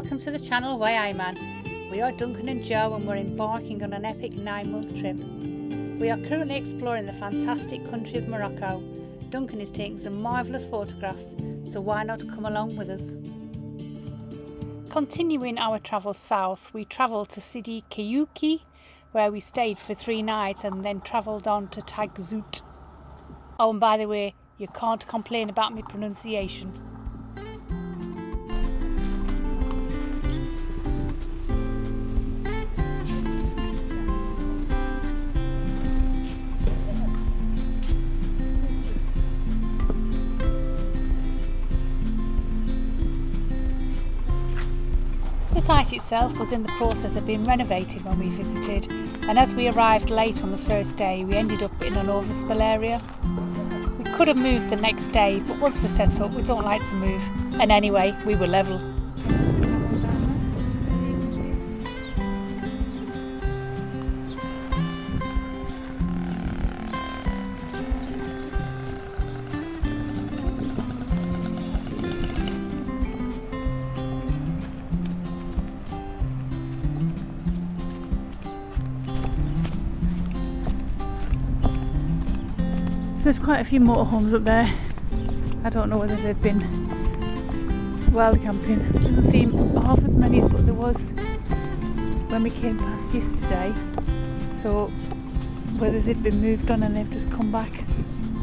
welcome to the channel Why Man. We are Duncan and Joe and we're embarking on an epic 9-month trip. We are currently exploring the fantastic country of Morocco. Duncan is taking some marvellous photographs, so why not come along with us? Continuing our travels south, we travelled to Sidi Kabouki, where we stayed for 3 nights and then travelled on to Tagzout. Oh, and by the way, you can't complain about my pronunciation. The site itself was in the process of being renovated when we visited, and as we arrived late on the first day we ended up in an overspill area. We could have moved the next day, but once we're set up we don't like to move, and anyway we were level. So there's quite a few motorhomes up there. I don't know whether they've been wild camping. It doesn't seem half as many as what there was when we came past yesterday. So whether they've been moved on and they've just come back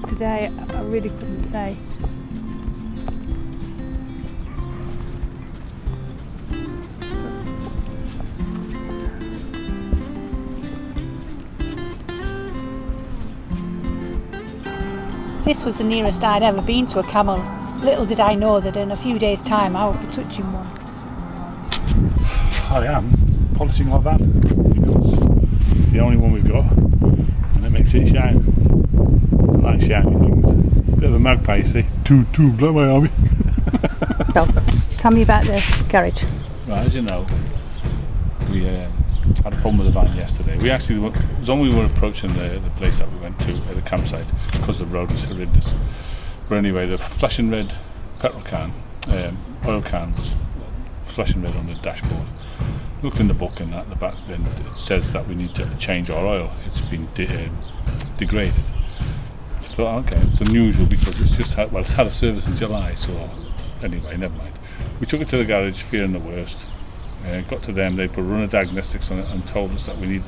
today, I really couldn't say. This was the nearest I'd ever been to a camel. Little did I know that in a few days' time I would be touching one. I am polishing my van because it's the only one we've got and it makes it shine. I like shiny things. Bit of a magpie, you see. Two, blow my army. So, tell me about the garage. Right, as you know, we had a problem with the van yesterday. We actually, it was when we were approaching the place that we went to at the campsite because the road was horrendous. But anyway, the flashing red petrol can, oil can was flashing red on the dashboard. Looked in the book and at the back then it says that we need to change our oil. It's been degraded. So I thought, okay, it's unusual because it's had a service in July, so anyway, never mind. We took it to the garage, fearing the worst. Got to them, they put runner diagnostics on it and told us that we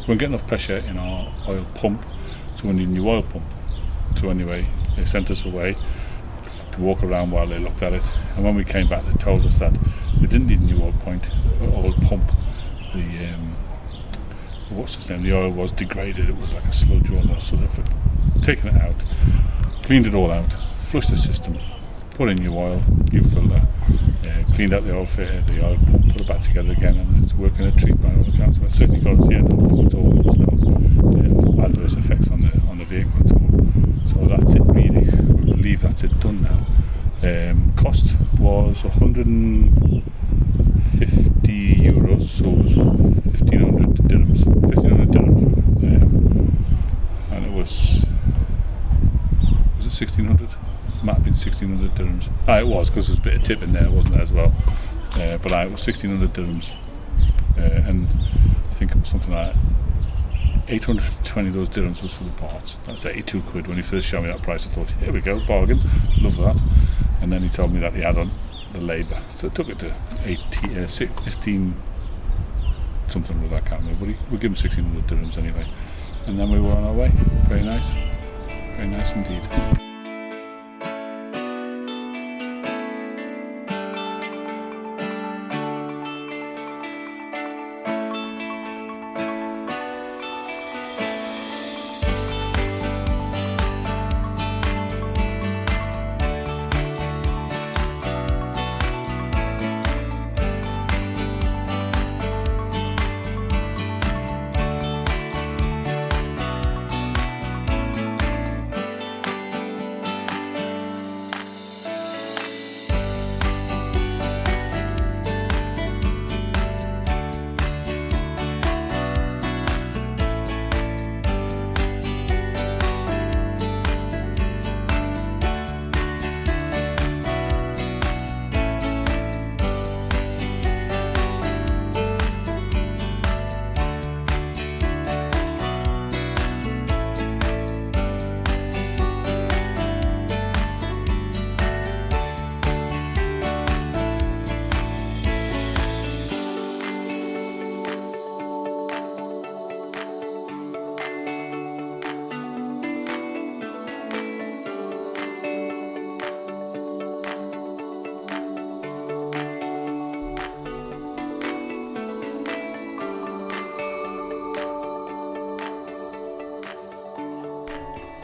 weren't getting enough pressure in our oil pump, so we need a new oil pump. So anyway, they sent us away to walk around while they looked at it, and when we came back they told us that they didn't need a new oil pump. The oil was degraded, it was like a sludge almost, so they've taken it out, cleaned it all out, flushed the system, put in new oil, new filter, cleaned out the oil filter, the oil pump, put it back together again, and it's working a treat by all accounts. But certainly got us here, no problem at all. There's no adverse effects on the vehicle at all. So that's it really. We believe that's it done now. Cost was 150 euros, so it was 1500 dirhams. 1500 dirhams. And it was it 1600? Might have been 1600 dirhams. It was, because there's a bit of tip in there, wasn't there, as well? But it was 1600 dirhams. And I think it was something like 820 of those dirhams was for the parts. That's 82 quid. When he first showed me that price, I thought, here we go, bargain, love that. And then he told me that he had on the labour. So it took it to 15 something with that, I can't remember. But we'll give him 1600 dirhams anyway. And then we were on our way. Very nice indeed.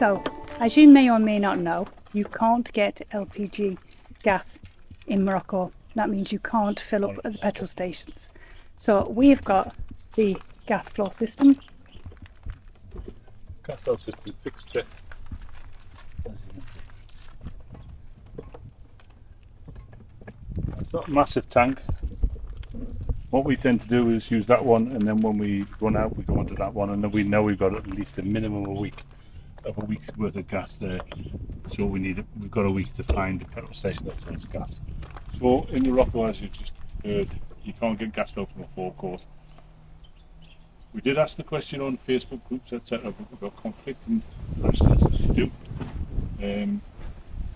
So, as you may or may not know, you can't get LPG gas in Morocco. That means you can't fill up at the petrol stations. So we've got the gas flow system. Gas flow system fixed it. It's not a massive tank. What we tend to do is use that one, and then when we run out, we go onto that one, and then we know we've got at least a minimum of a week's worth of gas there. So we've got a week to find a petrol station that sells gas. So in Morocco, as you just heard, you can't get gas flow from a forecourt. We did ask the question on Facebook groups, etc., but we've got conflicting answers as you do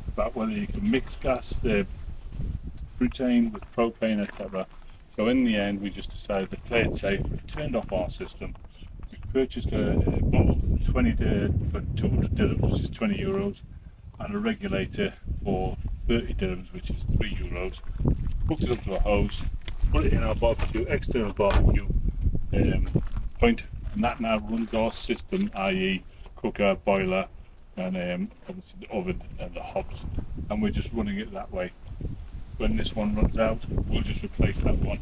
about whether you can mix gas, butane with propane, etc. So in the end, we just decided to play it safe. We've turned off our system. We've purchased a bottle for 200 dirhams, which is 20 euros, and a regulator for 30 dirhams, which is 3 euros. Hooked it up to a hose, put it in our barbecue, external barbecue point, and that now runs our system, i.e. cooker, boiler, and obviously the oven and the hobs, and we're just running it that way. When this one runs out, we'll just replace that one.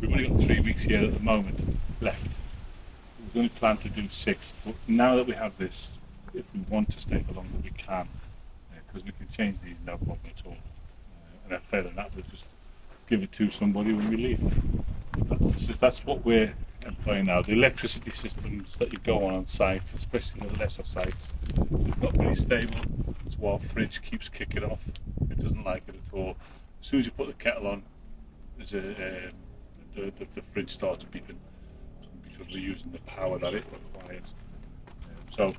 We've only got 3 weeks here at the moment left. We've only planned to do 6, but now that we have this, if we want to stay for longer, we can, because we can change these no problem at all. And then failing that, we'll just give it to somebody when we leave. That's what we're employing now. The electricity systems that you go on sites, especially the lesser sites, they're not very stable, so our fridge keeps kicking off. It doesn't like it at all. As soon as you put the kettle on, there's the fridge starts beeping because we're using the power that it requires. So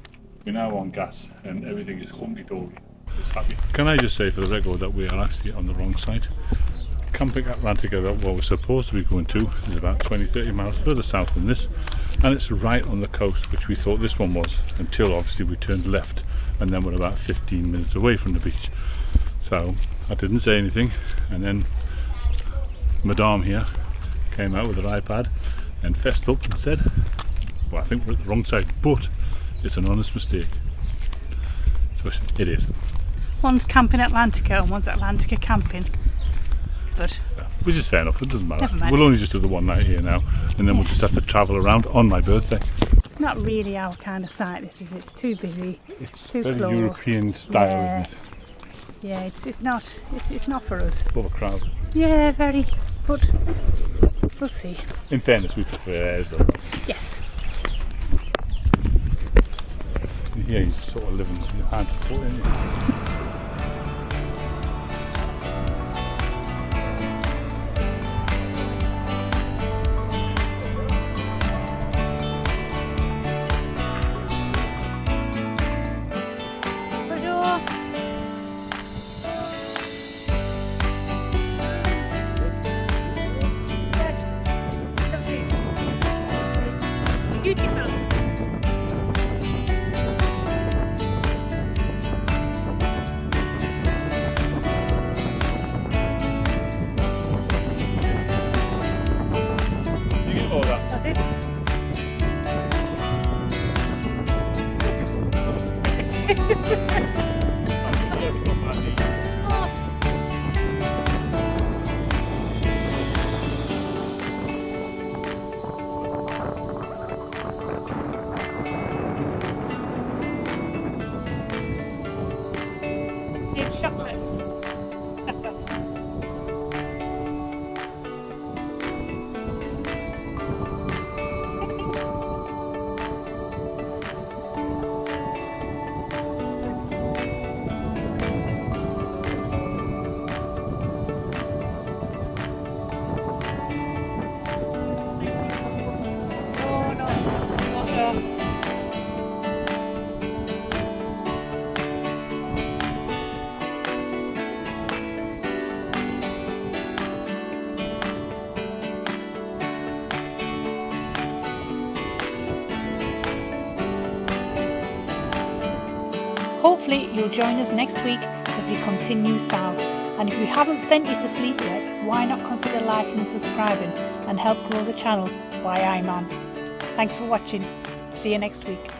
we're now on gas and everything is hunky-dory. It's happy. Can I just say for the record that we are actually on the wrong side? Camping Atlantica, that what we're supposed to be going to, is about 20-30 miles further south than this, and it's right on the coast, which we thought this one was, until obviously we turned left, and then we're about 15 minutes away from the beach. So I didn't say anything, and then Madame here came out with her iPad and fessed up and said, well, I think we're at the wrong side, but it's an honest mistake. So it is. One's camping Atlantica and one's Atlantica camping. But which is fair enough, it doesn't matter. Never mind. We'll only just do the one night here now, and then we'll just have to travel around on my birthday. It's not really our kind of site, this is. It's too busy. It's too very close. European style, isn't it? Yeah, it's not for us. Full of crowd. Yeah, very. But we'll see. In fairness, we prefer ours though. Yes. Yeah, you're sort of living with your hand to foot, isn't you? Hopefully you'll join us next week as we continue south. And if we haven't sent you to sleep yet, why not consider liking and subscribing and help grow the channel while I'm on. Thanks for watching. See you next week.